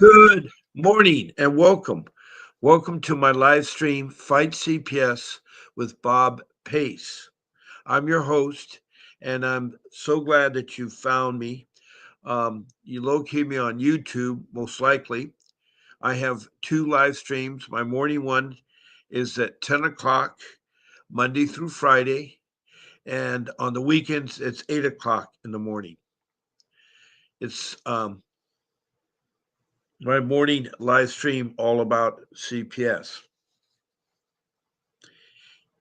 Good morning and welcome. Welcome to my live stream, Fight CPS with Bob Pace. I'm your host, and I'm so glad that you found me. You locate me on YouTube, most likely. I have two live streams. My morning one is at 10 o'clock, Monday through Friday, and on the weekends, it's 8 o'clock in the morning. It's my morning live stream all about CPS.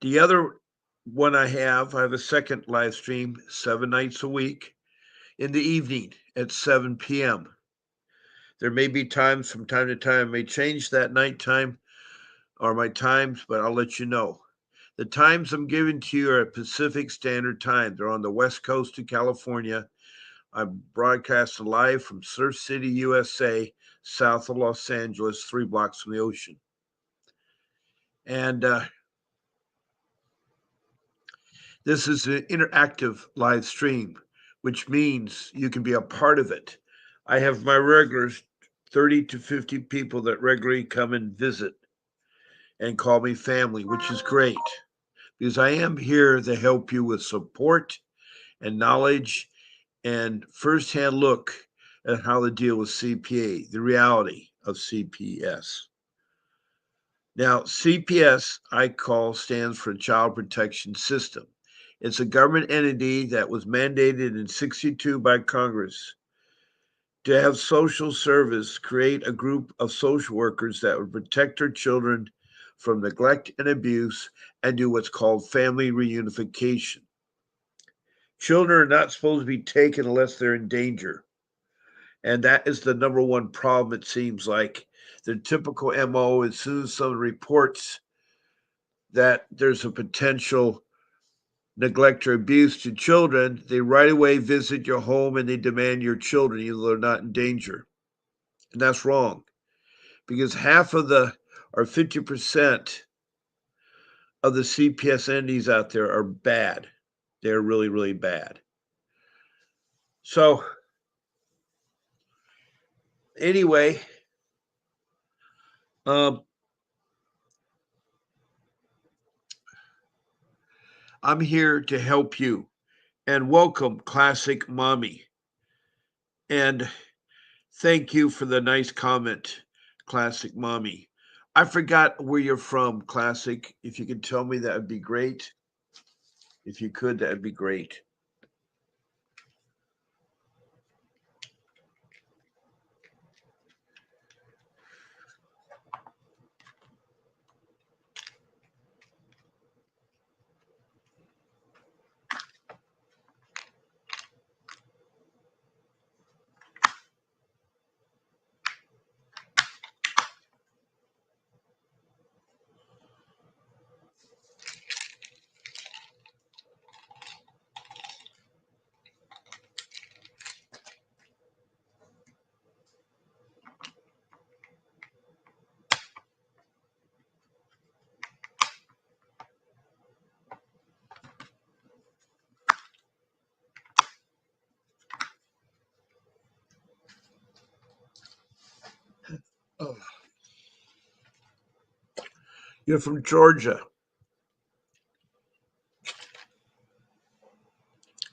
The other one I have a second live stream 7 nights a week in the evening at 7 p.m. There may be times from time to time I may change that nighttime or my times, but I'll let you know. The times I'm giving to you are Pacific Standard Time. They're on the west coast of California. I'm broadcasting live from Surf City, USA, south of Los Angeles, 3 blocks from the ocean. And this is an interactive live stream, which means you can be a part of it. I have my regulars, 30 to 50 people that regularly come and visit and call me family, which is great because I am here to help you with support and knowledge and firsthand look at how to deal with CPA, the reality of CPS. Now, CPS, I call, stands for Child Protection System. It's a government entity that was mandated in 62 by Congress to have social service create a group of social workers that would protect their children from neglect and abuse and do what's called family reunification. Children are not supposed to be taken unless they're in danger. And that is the number one problem, it seems like. The typical MO, as soon as someone reports that there's a potential neglect or abuse to children, they right away visit your home and they demand your children, even though they're not in danger. And that's wrong because half of the, or 50% of the CPS entities out there are bad. They're really, really bad. So, anyway, um, I'm here to help you. And welcome, Classic Mommy. And thank you for the nice comment, Classic Mommy. I forgot where you're from, Classic. If you could tell me, that would be great. If you could, that would be great. Oh, you're from Georgia.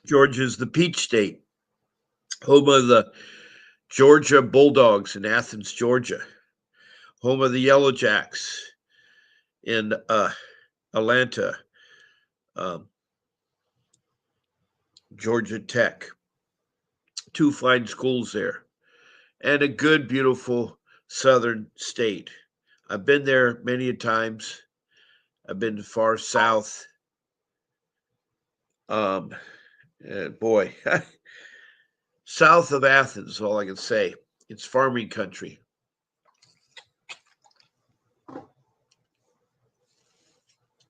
Georgia is the Peach State, home of the Georgia Bulldogs in Athens, Georgia, home of the Yellow Jacks in Atlanta, um, Georgia Tech. Two fine schools there, and a good, beautiful southern state. I've been there many a times. I've been far south. Um, boy, south of Athens is all I can say. It's farming country.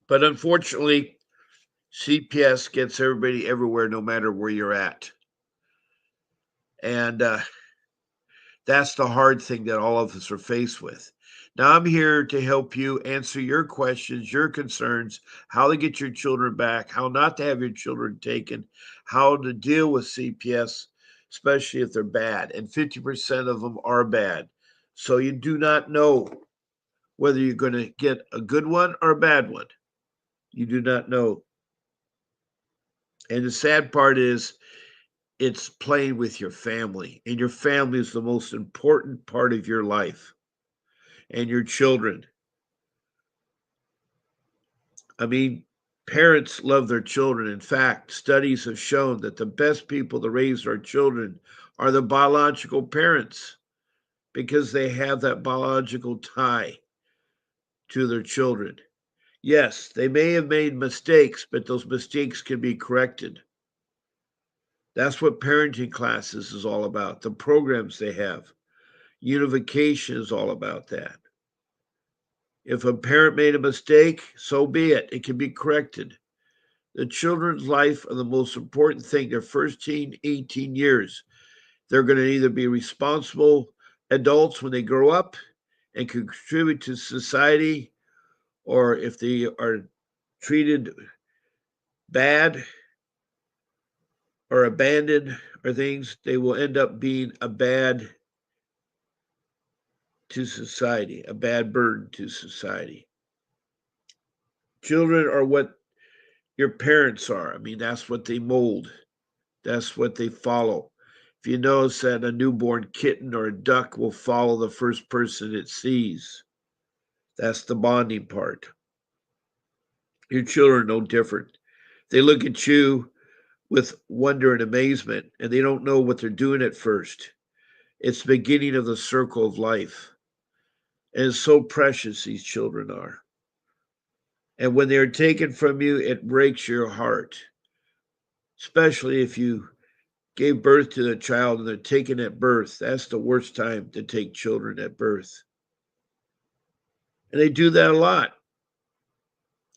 But unfortunately, CPS gets everybody everywhere, no matter where you're at. And that's the hard thing that all of us are faced with. Now, I'm here to help you answer your questions, your concerns, how to get your children back, how not to have your children taken, how to deal with CPS, especially if they're bad. And 50% of them are bad. So you do not know whether you're going to get a good one or a bad one. You do not know. And the sad part is it's playing with your family, and your family is the most important part of your life and your children. I mean, parents love their children. In fact, studies have shown that the best people to raise our children are the biological parents because they have that biological tie to their children. Yes, they may have made mistakes, but those mistakes can be corrected. That's what parenting classes is all about, the programs they have. Unification is all about that. If a parent made a mistake, so be it. It can be corrected. The children's life are the most important thing. Their first 18 years, they're going to either be responsible adults when they grow up and contribute to society, or if they are treated bad or abandoned or things, they will end up being a bad to society, a bad burden to society. Children are what your parents are. I mean, that's what they mold, that's what they follow. If you notice that a newborn kitten or a duck will follow the first person it sees, that's the bonding part. Your children are no different. They look at you with wonder and amazement, and they don't know what they're doing at first. It's the beginning of the circle of life. And it's so precious, these children are. And when they're taken from you, it breaks your heart, especially if you gave birth to the child and they're taken at birth. That's the worst time to take children at birth. And they do that a lot.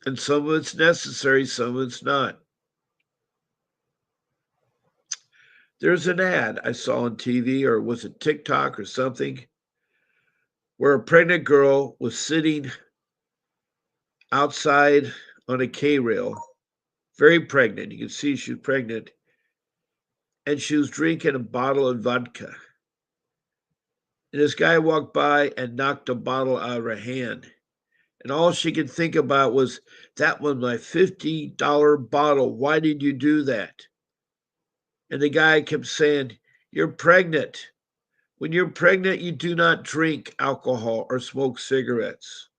And some of it's necessary, some of it's not. There's an ad I saw on TV, or was it TikTok or something, where a pregnant girl was sitting outside on a K rail, very pregnant. You could see she was pregnant, and she was drinking a bottle of vodka. And this guy walked by and knocked a bottle out of her hand. And all she could think about was, that was my $50 bottle. Why did you do that? And the guy kept saying, you're pregnant. When you're pregnant, you do not drink alcohol or smoke cigarettes.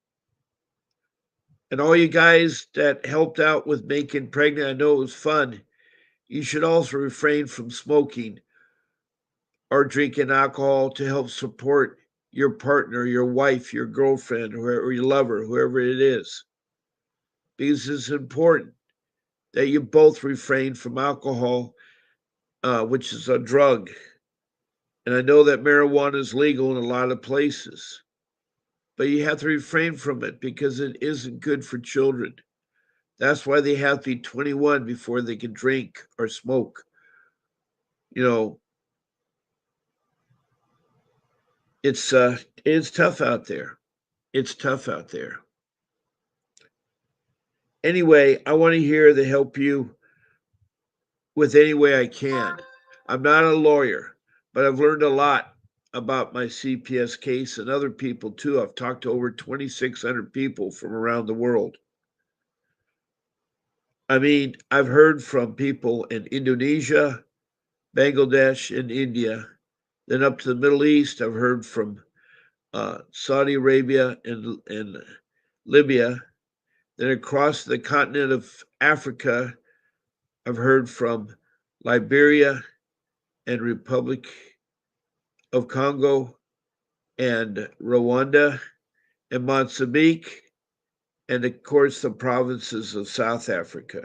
And all you guys that helped out with making pregnant, I know it was fun. You should also refrain from smoking or drinking alcohol to help support your partner, your wife, your girlfriend, or your lover, whoever it is. Because it's important that you both refrain from alcohol, which is a drug. And I know that marijuana is legal in a lot of places, but you have to refrain from it because it isn't good for children. That's why they have to be 21 before they can drink or smoke. You know, it's tough out there. It's tough out there. Anyway, I want to hear to help you with any way I can. I'm not a lawyer, but I've learned a lot about my CPS case and other people too. I've talked to over 2,600 people from around the world. I mean, I've heard from people in Indonesia, Bangladesh, and India. Then up to the Middle East, I've heard from Saudi Arabia and Libya. Then across the continent of Africa, I've heard from Liberia and Republic of Congo and Rwanda and Mozambique, and of course the provinces of South Africa.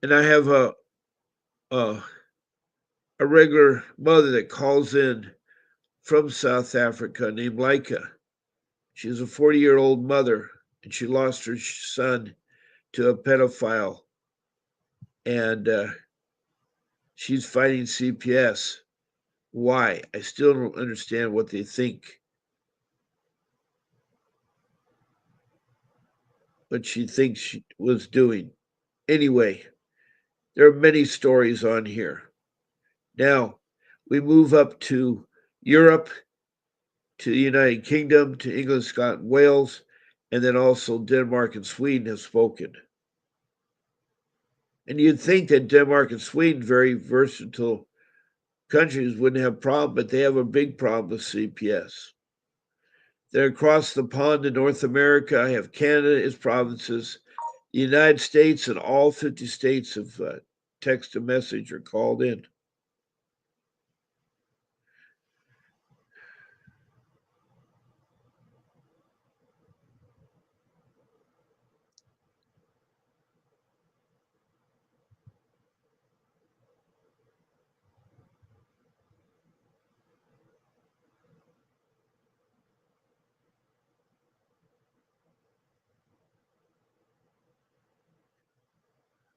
And I have a, a regular mother that calls in from South Africa named Leica. She's a 40-year-old mother, and she lost her son to a pedophile, and she's fighting CPS. Why? I still don't understand what they think. What she thinks she was doing. Anyway, there are many stories on here. Now, we move up to Europe to the United Kingdom to England, Scotland, Wales, and then also Denmark and Sweden have spoken. And you'd think that Denmark and Sweden, very versatile countries, wouldn't have a problem, but they have a big problem with CPS. Then across the pond in North America, I have Canada, its provinces, the United States, and all 50 states have text to message or called in.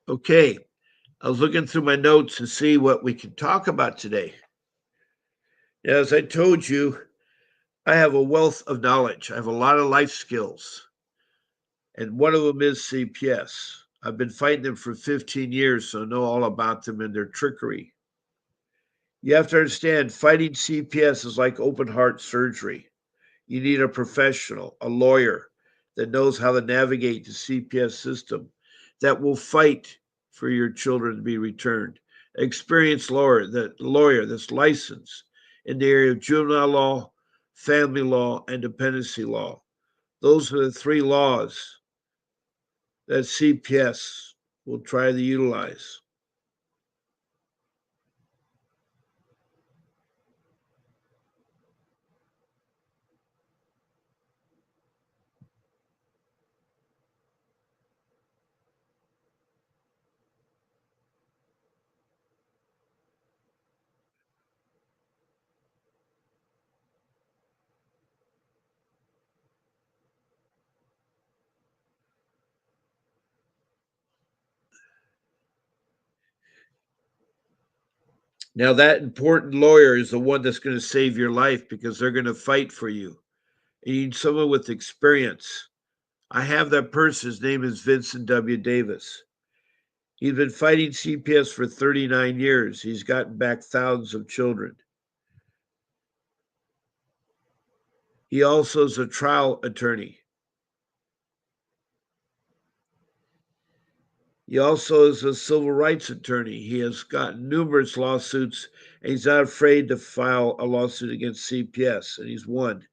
Okay, I was looking through my notes to see what we can talk about today. As I told you, I have a wealth of knowledge. I have a lot of life skills, and one of them is CPS. I've been fighting them for 15 years, so I know all about them and their trickery. You have to understand, fighting CPS is like open heart surgery. You need a professional, a lawyer that knows how to navigate the CPS system that will fight for your children to be returned. Experienced lawyer that's licensed in the area of juvenile law, family law, and dependency law. Those are the three laws that CPS will try to utilize. Now, that important lawyer is the one that's going to save your life because they're going to fight for you. You need someone with experience. I have that person. His name is Vincent W. Davis. He's been fighting CPS for 39 years. He's gotten back thousands of children. He also is a trial attorney. He also is a civil rights attorney. He has gotten numerous lawsuits, and he's not afraid to file a lawsuit against CPS, and he's won.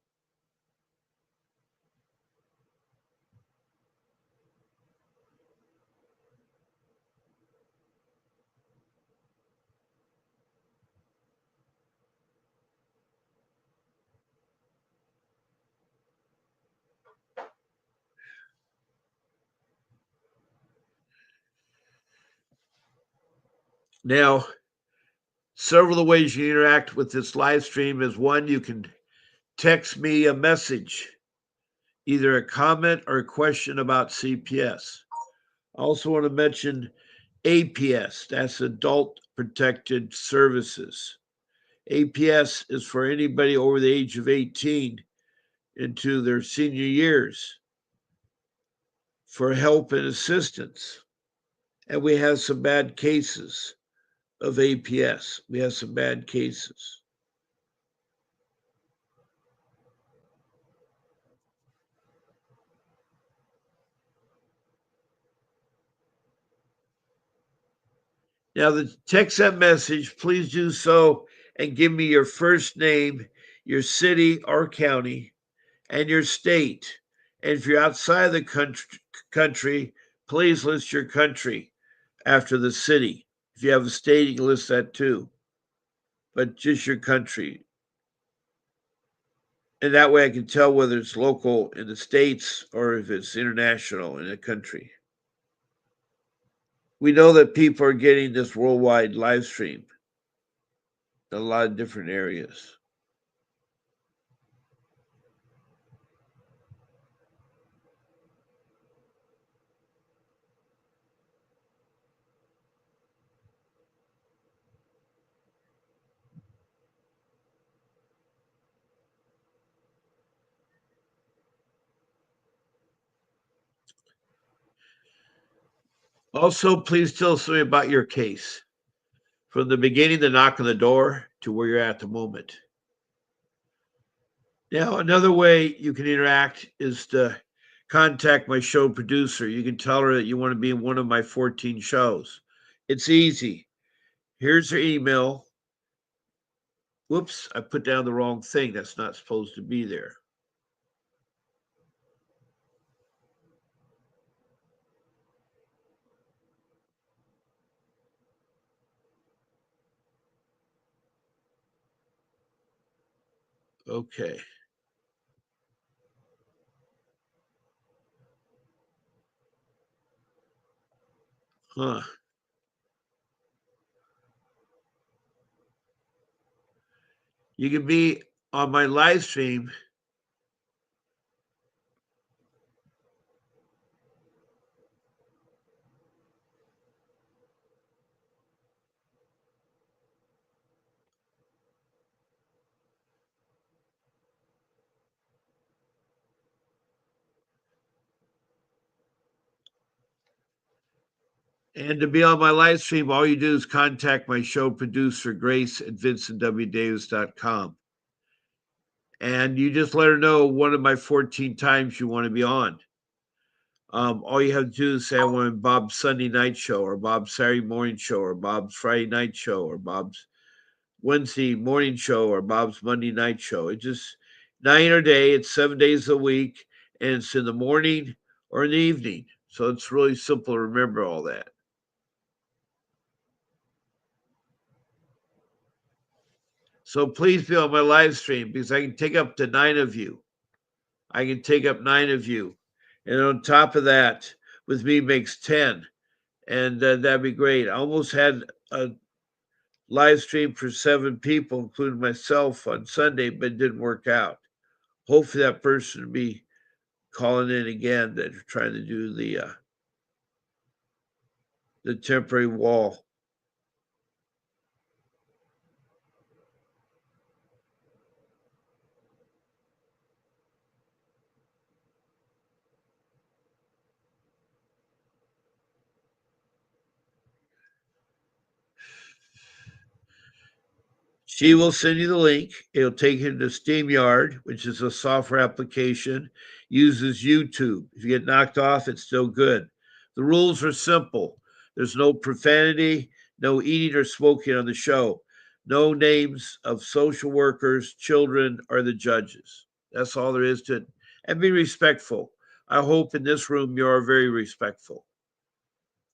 Now, several of the ways you interact with this live stream is one, you can text me a message, either a comment or a question about CPS. I also want to mention APS, that's Adult Protected Services. APS is for anybody over the age of 18 into their senior years for help and assistance. And we have some bad cases of APS. We have some bad cases. Now, the text that message, please do so and give me your first name, your city or county, and your state. And if you're outside the country, please list your country after the city. If you have a state, you can list that too, but just your country. And that way I can tell whether it's local in the states or if it's international in a country. We know that people are getting this worldwide live stream in a lot of different areas. Also, please tell us something about your case from the beginning, the knock on the door, to where you're at the moment. Now, another way you can interact is to contact my show producer. You can tell her that you want to be in one of my 14 shows. It's easy. Here's her email. Whoops, I put down the wrong thing. That's not supposed to be there. Okay. Huh. You can be on my live stream. And to be on my live stream, all you do is contact my show producer, Grace at vincentwdavis.com. And you just let her know one of my 14 times you want to be on. All you have to do is say, I want Bob's Sunday night show, or Bob's Saturday morning show, or Bob's Friday night show, or Bob's Wednesday morning show, or Bob's Monday night show. It's just 9 a day, it's 7 days a week, and it's in the morning or in the evening. So it's really simple to remember all that. So please be on my live stream because I can take up to 9 of you. I can take up 9 of you. And on top of that, with me makes 10. And that'd be great. I almost had a live stream for 7 people, including myself, on Sunday, but it didn't work out. Hopefully, that person will be calling in again that are trying to do the temporary wall. She will send you the link. It'll take you to SteamYard, which is a software application, uses YouTube. If you get knocked off, it's still good. The rules are simple. There's no profanity, no eating or smoking on the show, no names of social workers, children, or the judges. That's all there is to it. And be respectful. I hope in this room you are very respectful.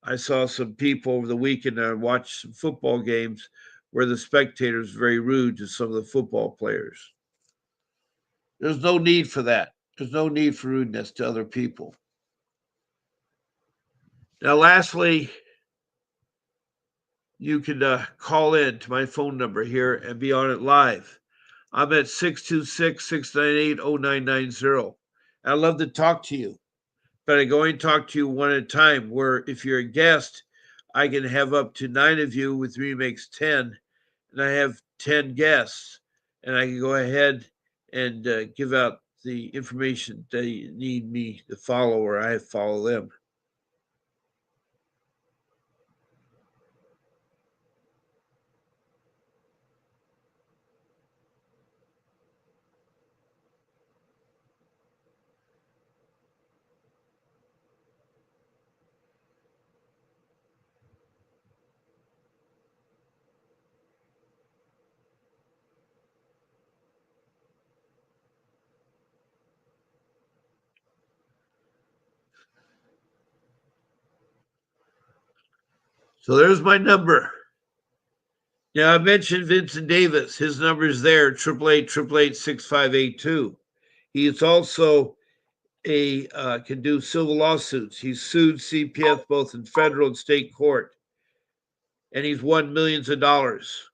I saw some people over the weekend. I watched some football games where the spectators were very rude to some of the football players. There's no need for that. There's no need for rudeness to other people. Now, lastly, you can call in to my phone number here and be on it live. I'm at 626-698-0990. I'd love to talk to you, but I go and talk to you one at a time, where if you're a guest, I can have up to 9 of you. With me makes 10, and I have 10 guests, and I can go ahead and give out the information they need me to follow, or I follow them. So there's my number. Now, I mentioned Vincent Davis. His number is there, 888-888-6582. He is also can do civil lawsuits. He's sued CPS both in federal and state court, and he's won millions of dollars.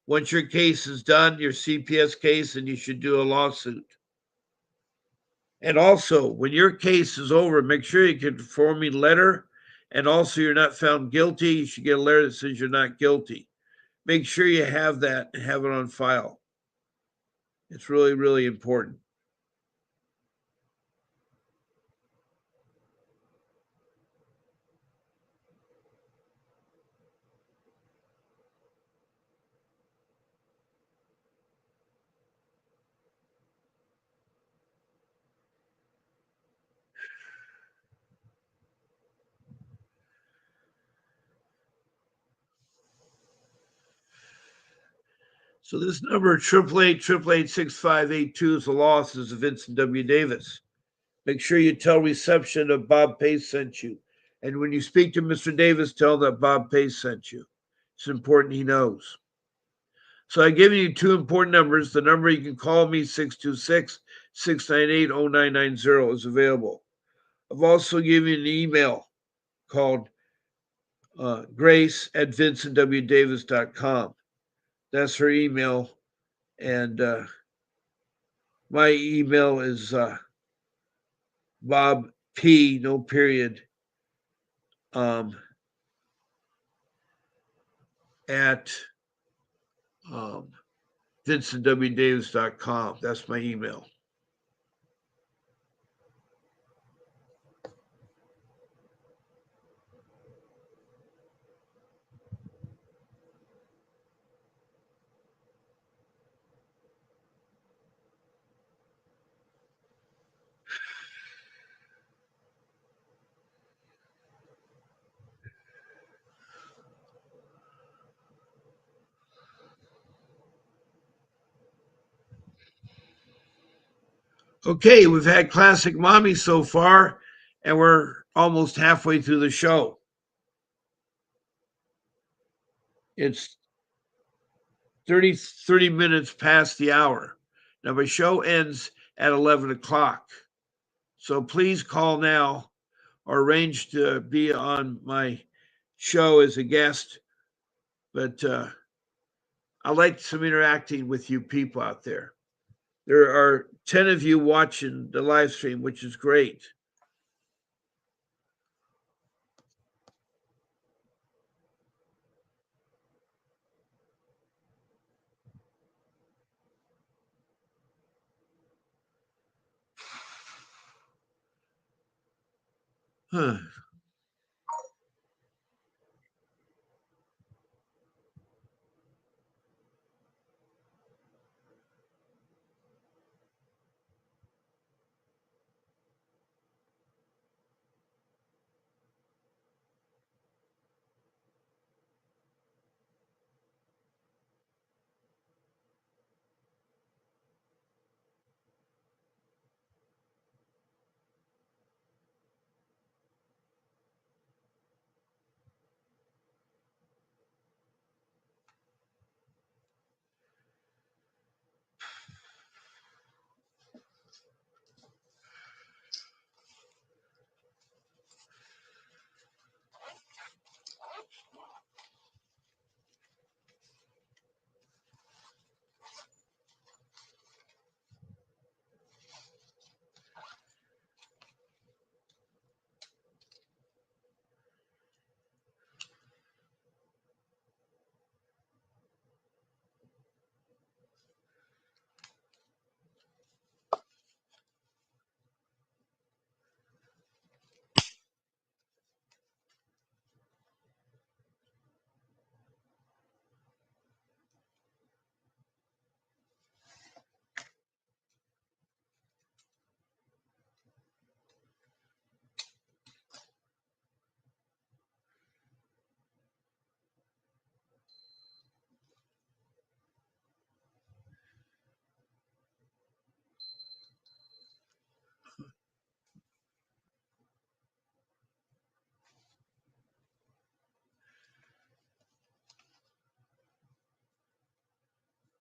Once your case is done, your CPS case, and you should do a lawsuit. And also, when your case is over, make sure you can form me a letter. And also, you're not found guilty. You should get a letter that says you're not guilty. Make sure you have that and have it on file. It's really, really important. So this number, 888-888-6582, is the law offices of Vincent W. Davis. Make sure you tell reception that Bob Pace sent you. And when you speak to Mr. Davis, tell that Bob Pace sent you. It's important he knows. So I've given you two important numbers. The number you can call me, 626-698-0990, is available. I've also given you an email called grace@vincentwdavis.com. That's her email. And my email is Bob P, no period, at vincentwdavis.com. That's my email. Okay, we've had Classic Mommy so far, and we're almost halfway through the show. It's 30 minutes past the hour. Now, my show ends at 11 o'clock. So please call now or arrange to be on my show as a guest. But I like some interacting with you people out there. There are 10 of you watching the live stream, which is great. Huh.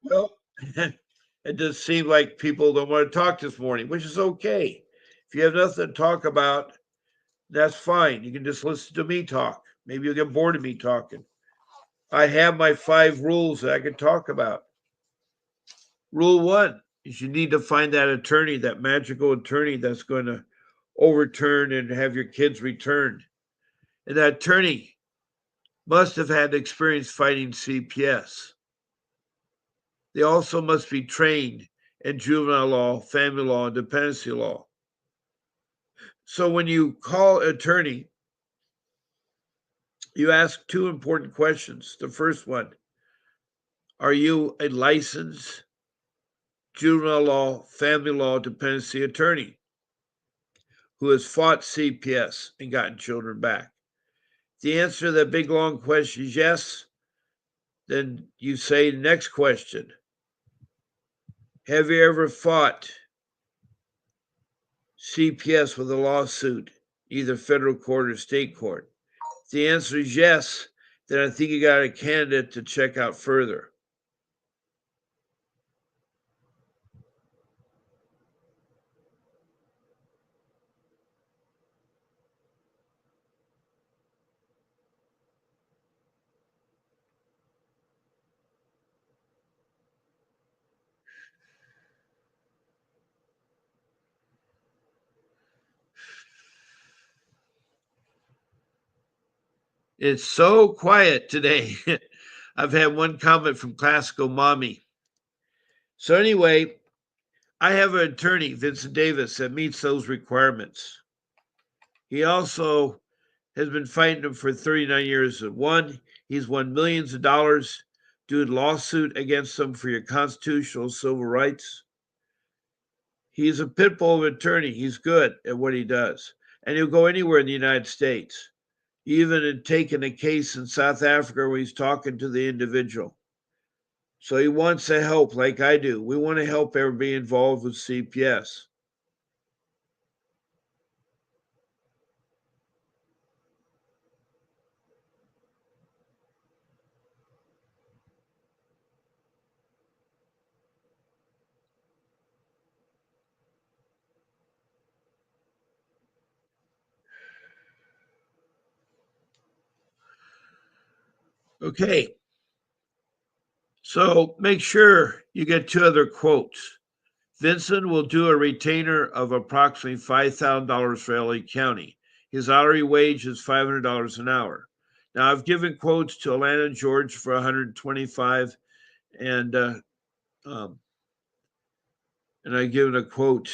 Well, it does seem like people don't want to talk this morning, which is okay. If you have nothing to talk about, that's fine. You can just listen to me talk. Maybe you'll get bored of me talking. I have my 5 rules that I can talk about. Rule 1 is you need to find that attorney, that magical attorney that's going to overturn and have your kids returned. And that attorney must have had experience fighting CPS. They also must be trained in juvenile law, family law, and dependency law. So when you call attorney, you ask 2 important questions. The first one, are you a licensed juvenile law, family law, dependency attorney who has fought CPS and gotten children back? The answer to that big long question is yes. Then you say, next question, have you ever fought CPS with a lawsuit, either federal court or state court? If the answer is yes, then I think you got a candidate to check out further. It's so quiet today. I've had one comment from Classical Mommy. So, anyway, I have an attorney, Vincent Davis, that meets those requirements. He also has been fighting them for 39 years. He's won millions of dollars doing lawsuit against them for your constitutional civil rights. He's a pit bull attorney. He's good at what he does. And he'll go anywhere in the United States, even in taking a case in South Africa where he's talking to the individual. So he wants to help like I do. We want to help everybody involved with CPS. Okay, so make sure you get two other quotes. Vincent will do a retainer of approximately $5,000 for LA County. His hourly wage is $500 an hour. Now I've given quotes to Atlanta and George for 125, and um, and I've given a quote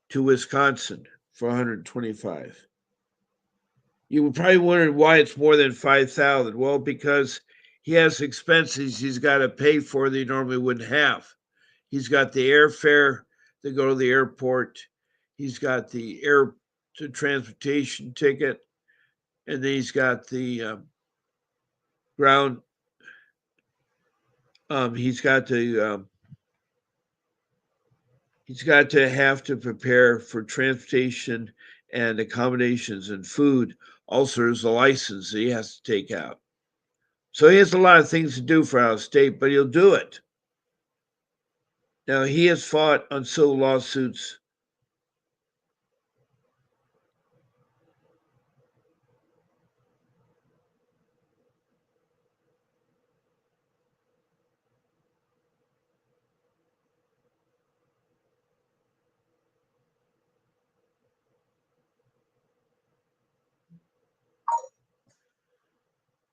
to Wisconsin for 125. You would probably wonder why it's more than 5,000. Well, because he has expenses he's got to pay for that he normally wouldn't have. He's got the airfare to go to the airport. He's got the air to transportation ticket, and then he's got the ground. He's got to have to prepare for transportation and accommodations and food. Also, there's a license that he has to take out. So he has a lot of things to do for out of state, but he'll do it. Now he has fought on civil lawsuits.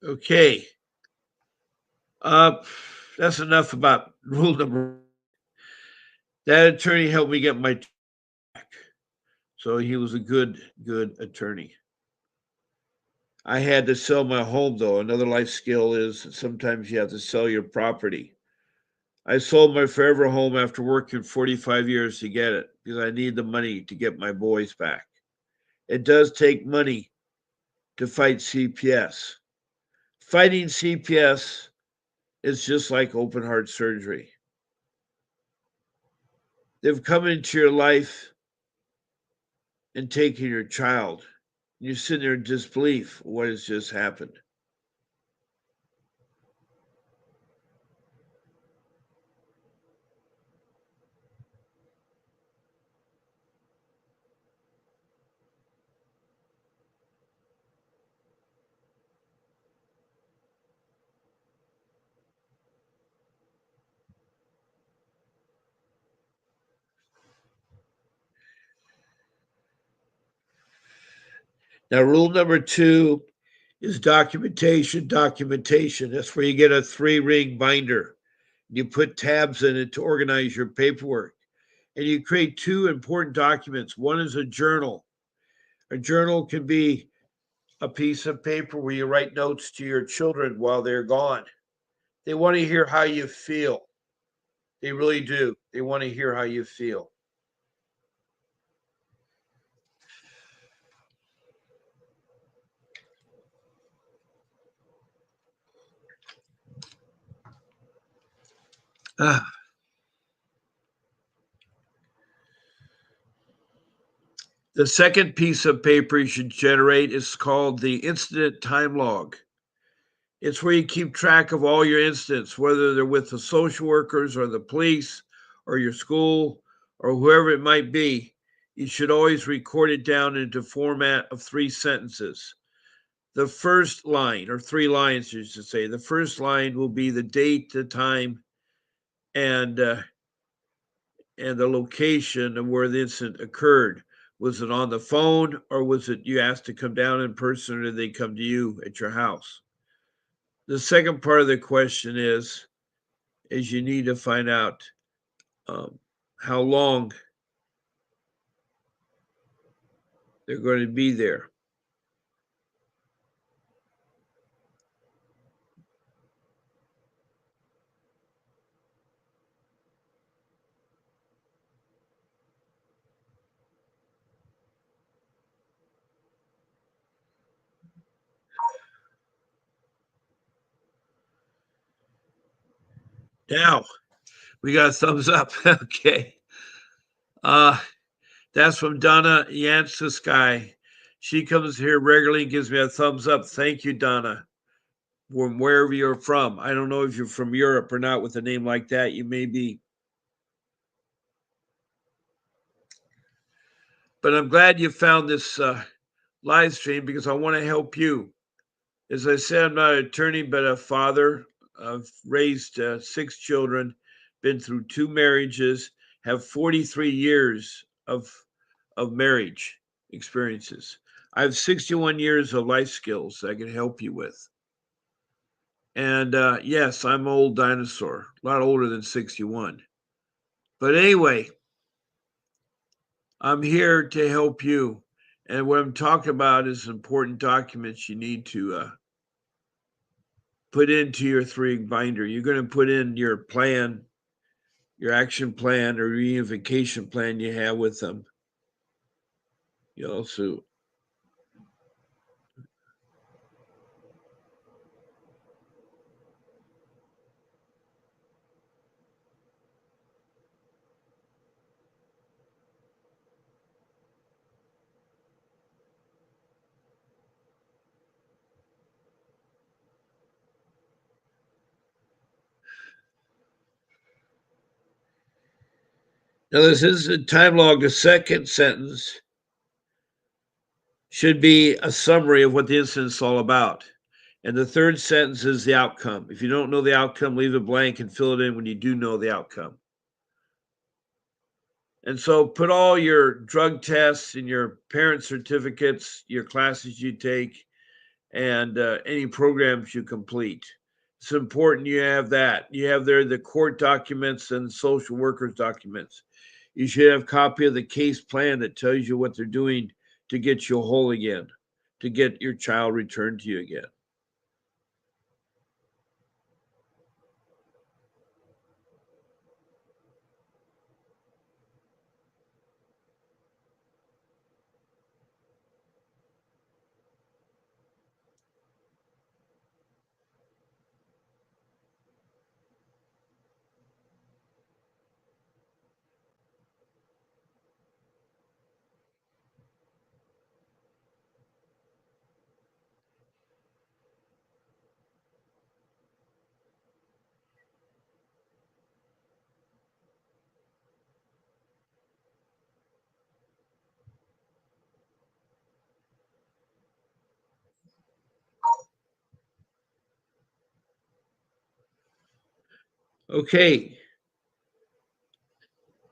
Okay, uh, that's enough about rule number. That attorney helped me get my back, so he was a good attorney. I had to sell my home though. Another life skill is sometimes you have to sell your property. I sold my forever home after working 45 years to get it because I need the money to get my boys back. It does take money to fight CPS. Fighting CPS is just like open heart surgery. They've come into your life and taken your child. You're sitting there in disbelief of what has just happened. Now, rule number two is documentation. Documentation. That's where you get a three-ring binder. You put tabs in it to organize your paperwork. And you create two important documents. One is a journal. A journal can be a piece of paper where you write notes to your children while they're gone. They want to hear how you feel. They really do. They want to hear how you feel. Ah, the second piece of paper you should generate is called the incident time log. It's where you keep track of all your incidents, whether they're with the social workers or the police or your school or whoever it might be. You should always record it down into format of three sentences. The first line, or three lines, you should say, the first line will be the date, the time, and and the location of where the incident occurred. Was it on the phone, or was it you asked to come down in person, or did they come to you at your house? The second part of the question is you need to find out um, how long they're going to be there. Now we got a thumbs up. Okay. Uh, that's from Donna Yansky. She comes here regularly and gives me a thumbs up. Thank you, Donna, from wherever you're from. I don't know if you're from Europe or not with a name like that. You may be. But I'm glad you found this live stream because I want to help you. As I said, I'm not an attorney, but a father. I've raised six children, been through two marriages, have 43 years of marriage experiences. I have 61 years of life skills I can help you with. And yes, I'm an old dinosaur, a lot older than 61. But anyway, I'm here to help you. And what I'm talking about is important documents you need to put into your three binder. You're going to put in your plan, your action plan or reunification plan you have with them. You also now this is a time log. The second sentence should be a summary of what the incident's all about. And the third sentence is the outcome. If you don't know the outcome, leave it blank and fill it in when you do know the outcome. And so put all your drug tests and your parent certificates, your classes you take, and any programs you complete. It's important you have that. You have there the court documents and social workers documents. You should have a copy of the case plan that tells you what they're doing to get you whole again, to get your child returned to you again. Okay,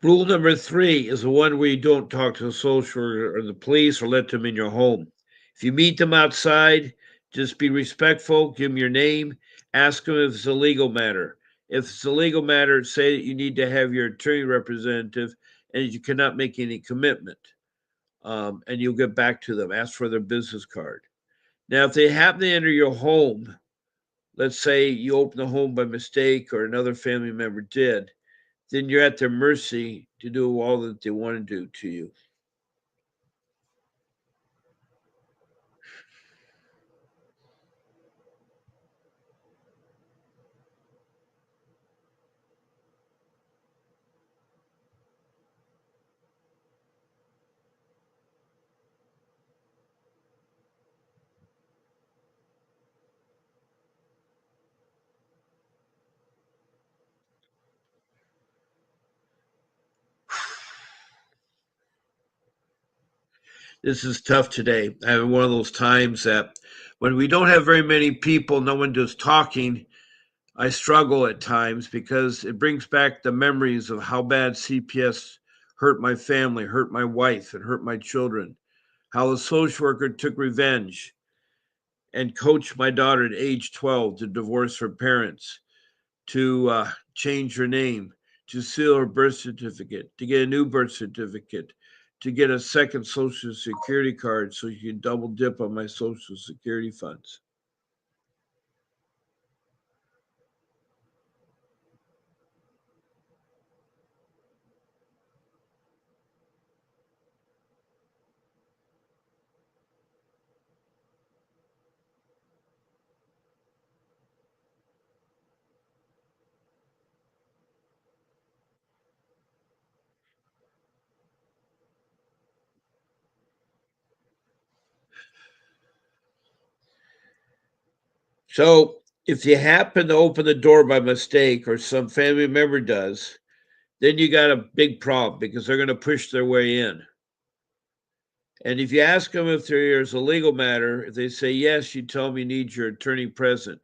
rule number three is the one where you don't talk to the social worker or the police or let them in your home. If you meet them outside, just be respectful, give them your name, ask them if it's a legal matter. If it's a legal matter, say that you need to have your attorney representative and you cannot make any commitment. And you'll get back to them, ask for their business card. Now, if they happen to enter your home, let's say you open the home by mistake or another family member did, then you're at their mercy to do all that they want to do to you. This is tough today. I have one of those times that when we don't have very many people, no one does talking. I struggle at times because it brings back the memories of how bad CPS hurt my family, hurt my wife, and hurt my children. How the social worker took revenge and coached my daughter at age 12 to divorce her parents, to change her name, to seal her birth certificate, to get a new birth certificate, to get a second Social Security card so you can double dip on my Social Security funds. So if you happen to open the door by mistake or some family member does, then you got a big problem because they're going to push their way in. And if you ask them if there's a legal matter, if they say yes, you tell them you need your attorney present.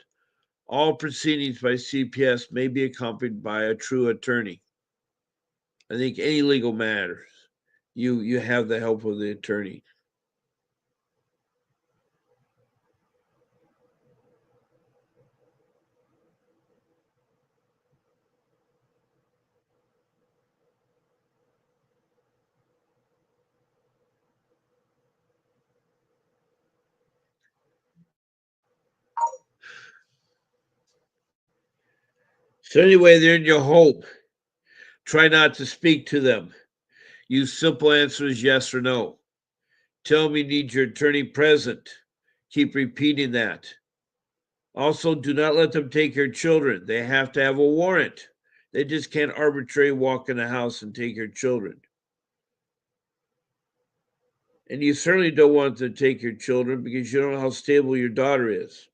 All proceedings by CPS may be accompanied by a true attorney. I think any legal matters, you have the help of the attorney. So anyway, they're in your home. Try not to speak to them. Use simple answers, yes or no. Tell them you need your attorney present. Keep repeating that. Also, do not let them take your children. They have to have a warrant. They just can't arbitrarily walk in the house and take your children. And you certainly don't want to take your children because you don't know how stable your daughter is.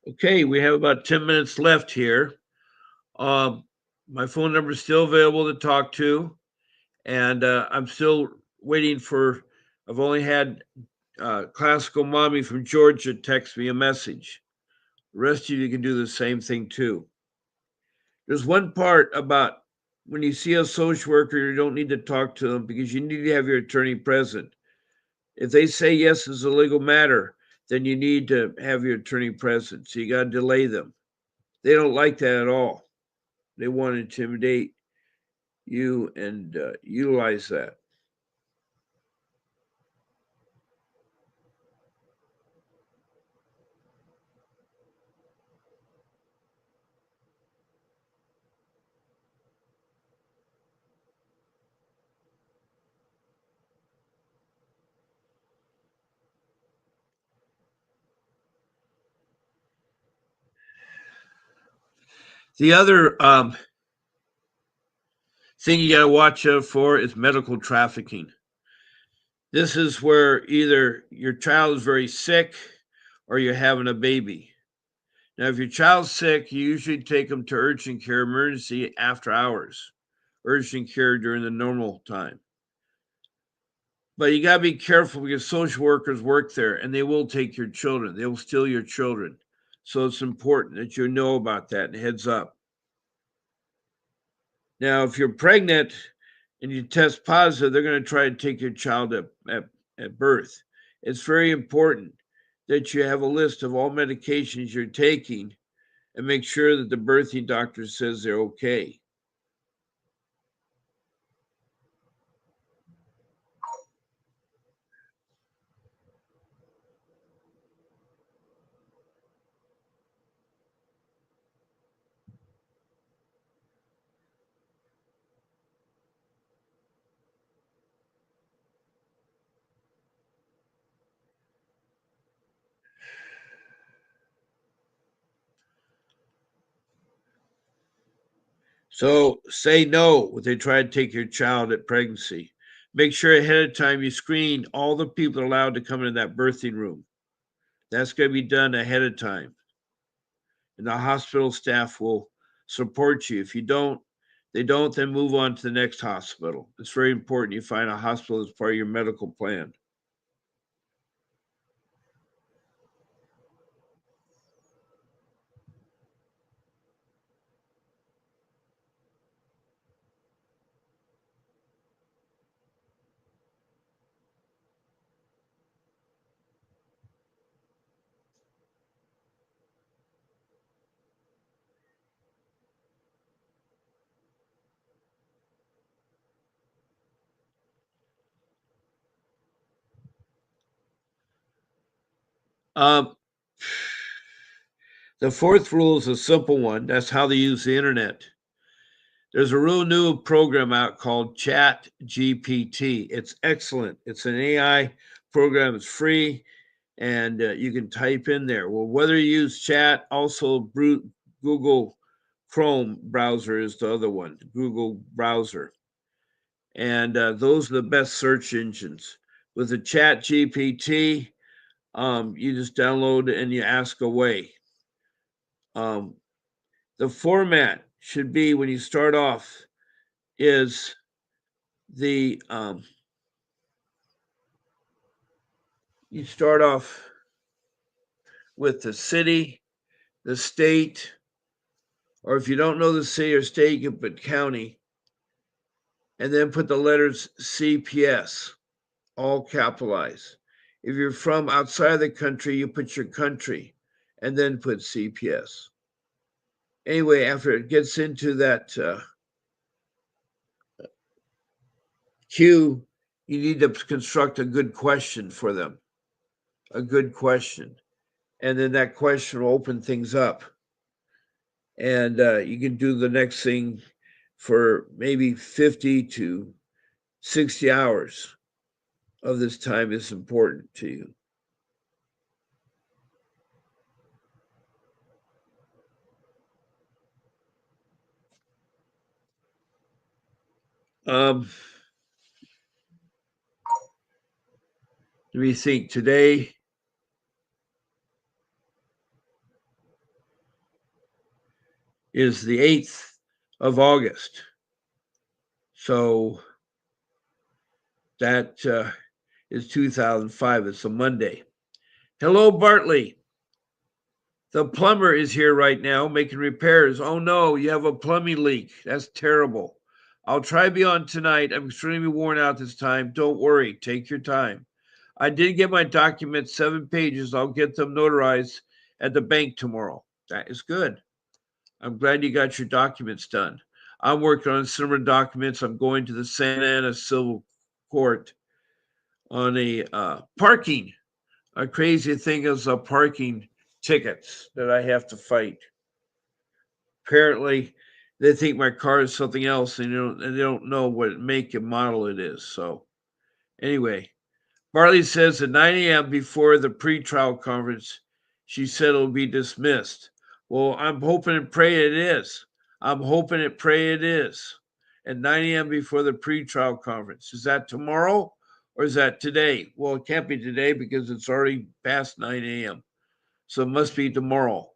Okay, we have about 10 minutes left here. Um, my phone number is still available to talk to, and I'm still waiting for. I've only had classical mommy from Georgia text me a message. The rest of you can do the same thing too. There's one part about when you see a social worker, you don't need to talk to them because you need to have your attorney present. If they say yes is a legal matter, then you need to have your attorney present. So you got to delay them. They don't like that at all. They want to intimidate you and utilize that. The other thing you got to watch out for is medical trafficking. This is where either your child is very sick or you're having a baby. Now, if your child's sick, you usually take them to urgent care emergency after hours, urgent care during the normal time. But you got to be careful because social workers work there and they will take your children, they will steal your children. So it's important that you know about that and heads up. Now, if you're pregnant and you test positive, they're going to try to take your child at birth. It's very important that you have a list of all medications you're taking and make sure that the birthing doctor says they're okay. So say no when they try to take your child at pregnancy. Make sure ahead of time you screen all the people allowed to come in that birthing room. That's going to be done ahead of time. And the hospital staff will support you. If you don't, they don't, then move on to the next hospital. It's very important you find a hospital as part of your medical plan. Um, the fourth rule is a simple one. That's how they use the internet. There's a real new program out called Chat GPT. It's excellent. It's an AI program. It's free, and you can type in there. Well, whether you use Chat, also Google Chrome browser is the other one. Google browser, and those are the best search engines. With the Chat GPT, you just download it and you ask away. Um, the format should be when you start off is the you start off with the city, the state, or if you don't know the city or state, you can put county, and then put the letters CPS, all capitalized. If you're from outside of the country, you put your country and then put CPS. Anyway, after it gets into that queue, you need to construct a good question for them, a good question. And then that question will open things up. And you can do the next thing for maybe 50 to 60 hours of this time is important to you. Um, Let me think. Today is the 8th of August. So that is 2005. It's a Monday. Hello, Bartley. The plumber is here right now making repairs. Oh no, you have a plumbing leak. That's terrible. I'll try to be on tonight. I'm extremely worn out this time. Don't worry. Take your time. I did get my documents, 7 pages. I'll get them notarized at the bank tomorrow. That is good. I'm glad you got your documents done. I'm working on similar documents. I'm going to the Santa Ana Civil Court on a parking. A crazy thing is parking tickets that I have to fight. Apparently, they think my car is something else, and they don't know what make and model it is. So anyway, Barley says at 9 a.m. before the pretrial conference, she said it'll be dismissed. Well, I'm hoping and pray it is. I'm hoping and pray it is. At 9 a.m. before the pretrial conference. Is that tomorrow or is that today? Well, it can't be today because it's already past 9 a.m. So it must be tomorrow.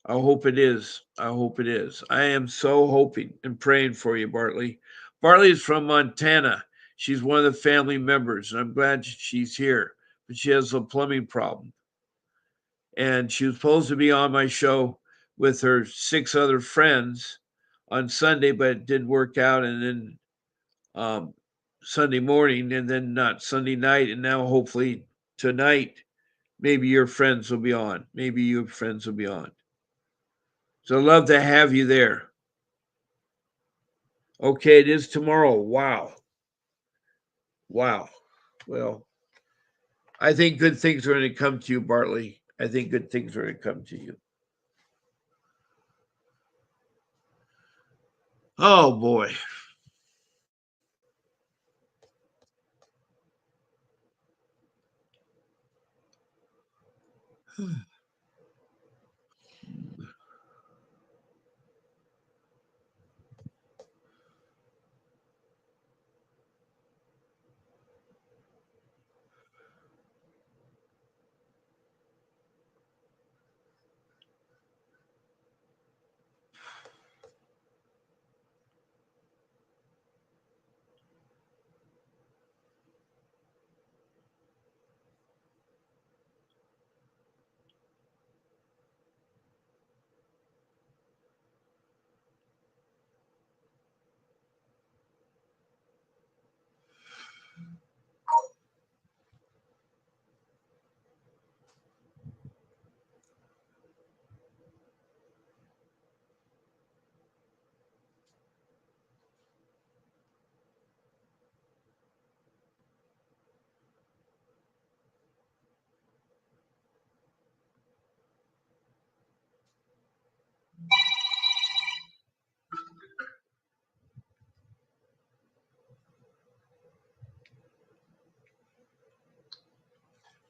I hope it is. I hope it is. I am so hoping and praying for you, Bartley. Bartley is from Montana. She's one of the family members, and I'm glad she's here. But she has a plumbing problem. And she was supposed to be on my show with her 6 other friends on Sunday, but it didn't work out. And then um, Sunday morning, and then not Sunday night. And now, hopefully, tonight, maybe your friends will be on. Maybe your friends will be on. So I'd love to have you there. Okay, it is tomorrow. Wow. Wow. Well, I think good things are going to come to you, Bartley. I think good things are going to come to you. Oh, boy.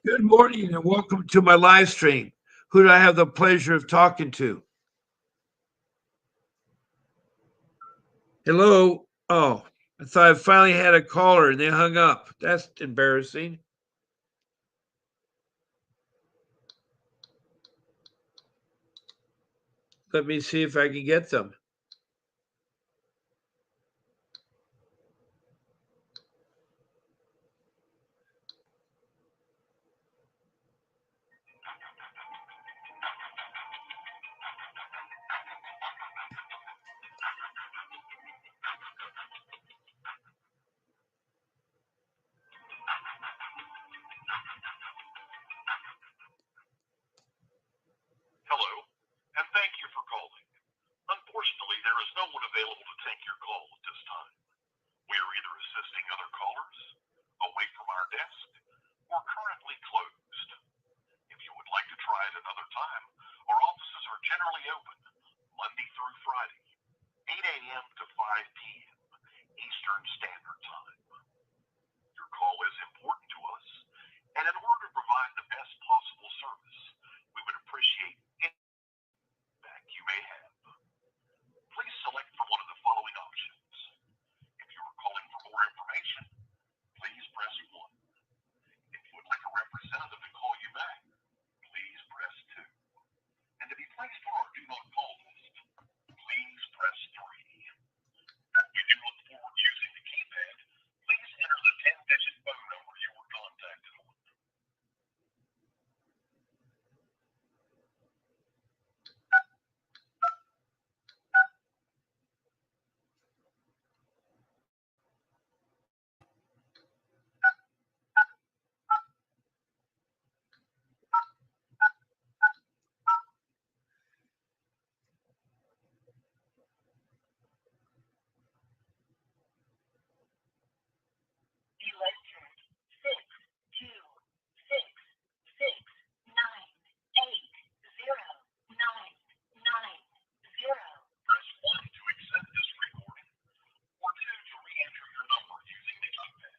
Good morning and welcome to my live stream. Who do I have the pleasure of talking to? Hello. Oh, I thought I finally had a caller and they hung up. That's embarrassing. Let me see if I can get them. Hello, and thank you for calling. Unfortunately, there is no one available to take your call at this time. We are either assisting other callers, away from our desk, or currently closed. If you would like to try at another time, our offices are generally open Monday through Friday, 8 a.m. to 5 p.m. Eastern Standard Time. Your call is important to us, and in order to provide the best possible service, we would appreciate any feedback you may have. Please select from one of the following options. If you are calling for more information, please press 1. If you would like a representative to call you back, please press 2. And to be placed on our do not call list, please press 3. We do look forward to using the keypad. Please enter the 10-digit phone number you were contacted on. You entered 626698090. Press 1 to accept this recording, or 2 to re-enter your number using the keypad.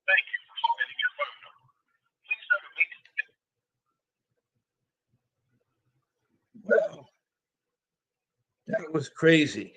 Thank you for submitting your phone number. Please note it makes Wow, that was crazy.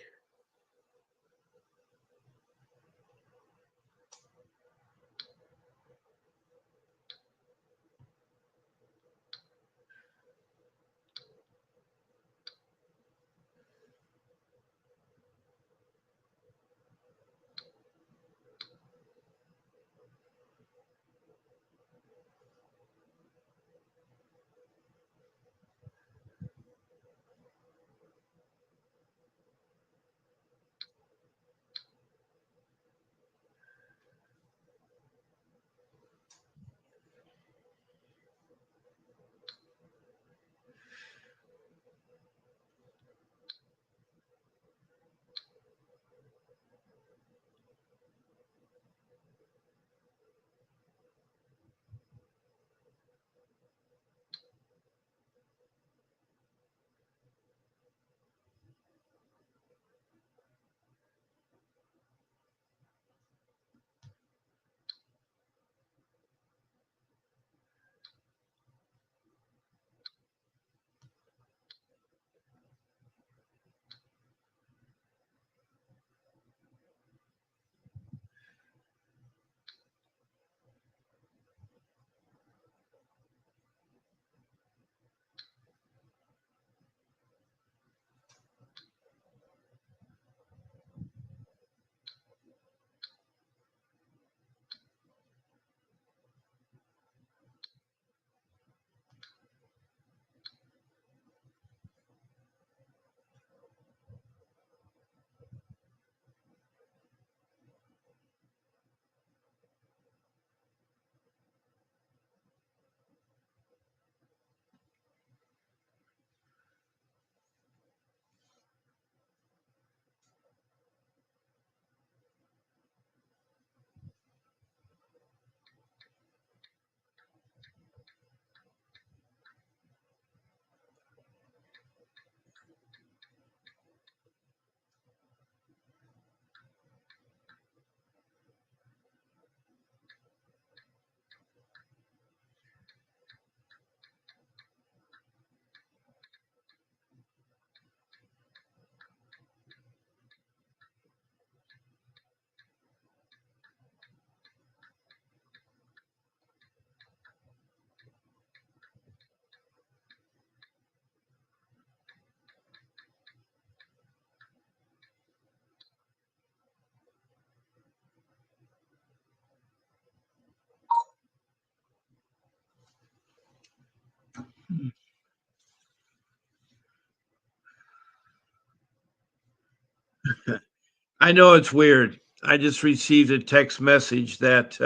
I know it's weird. I just received a text message that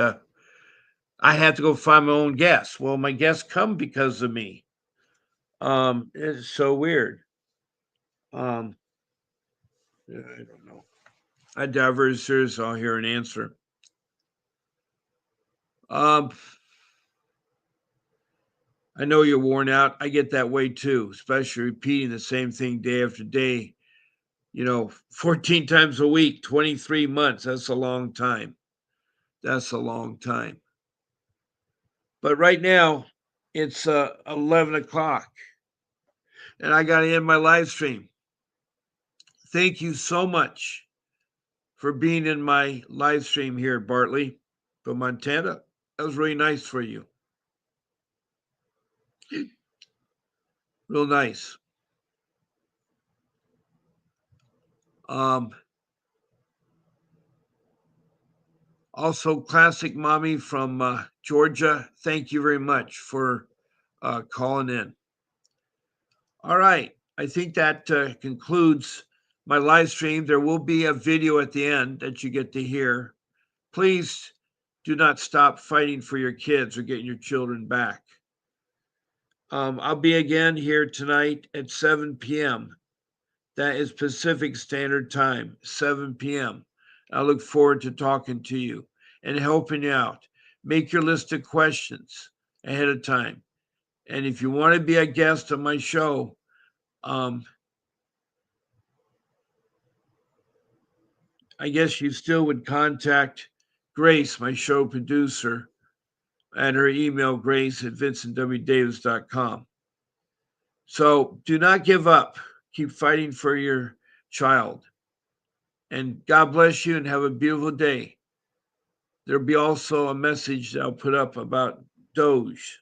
I have to go find my own guests. Well, my guests come because of me. It's so weird. Um, I don't know. I doubt very serious I'll hear an answer. Um, I know you're worn out. I get that way too, especially repeating the same thing day after day. 14 times a week, 23 months. That's a long time. That's a long time. But right now, it's 11 o'clock, and I got to end my live stream. Thank you so much for being in my live stream here, Bartley, from Montana. That was really nice for you. Real nice. Also, Classic Mommy from Georgia, thank you very much for calling in. All right, I think that concludes my live stream. There will be a video at the end that you get to hear. Please do not stop fighting for your kids or getting your children back. I'll be again here tonight at 7 p.m. That is Pacific Standard Time, 7 p.m. I look forward to talking to you and helping you out. Make your list of questions ahead of time. And if you want to be a guest on my show, I guess you still would contact Grace, my show producer, at her email, grace@vincentwdavis.com. So do not give up. Keep fighting for your child. And God bless you and have a beautiful day. There'll be also a message that I'll put up about DOGE,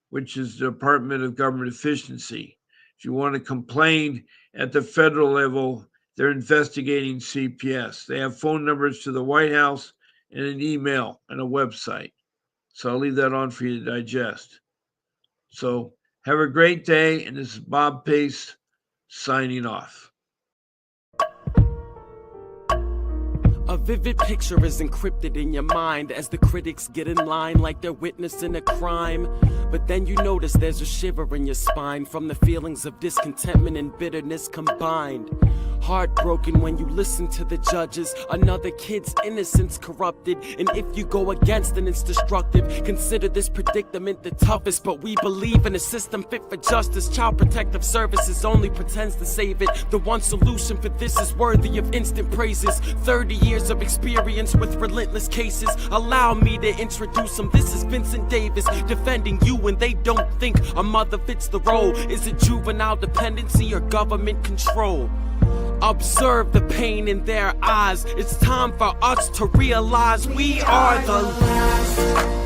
which is the Department of Government Efficiency. If you want to complain at the federal level, they're investigating CPS. They have phone numbers to the White House and an email and a website. So I'll leave that on for you to digest. So have a great day. And this is Bob Pace signing off. A vivid picture is encrypted in your mind as the critics get in line like they're witnessing a crime. But then you notice there's a shiver in your spine from the feelings of discontentment and bitterness combined. Heartbroken when you listen to the judges, another kid's innocence corrupted. And if you go against then it's destructive. Consider this predicament the toughest, but we believe in a system fit for justice. Child Protective Services only pretends to save it. The one solution for this is worthy of instant praises. 30 years of experience with relentless cases. Allow me to introduce them. This is Vincent Davis, defending you when they don't think a mother fits the role. Is it juvenile dependency or government control? Observe the pain in their eyes. It's time for us to realize we are the last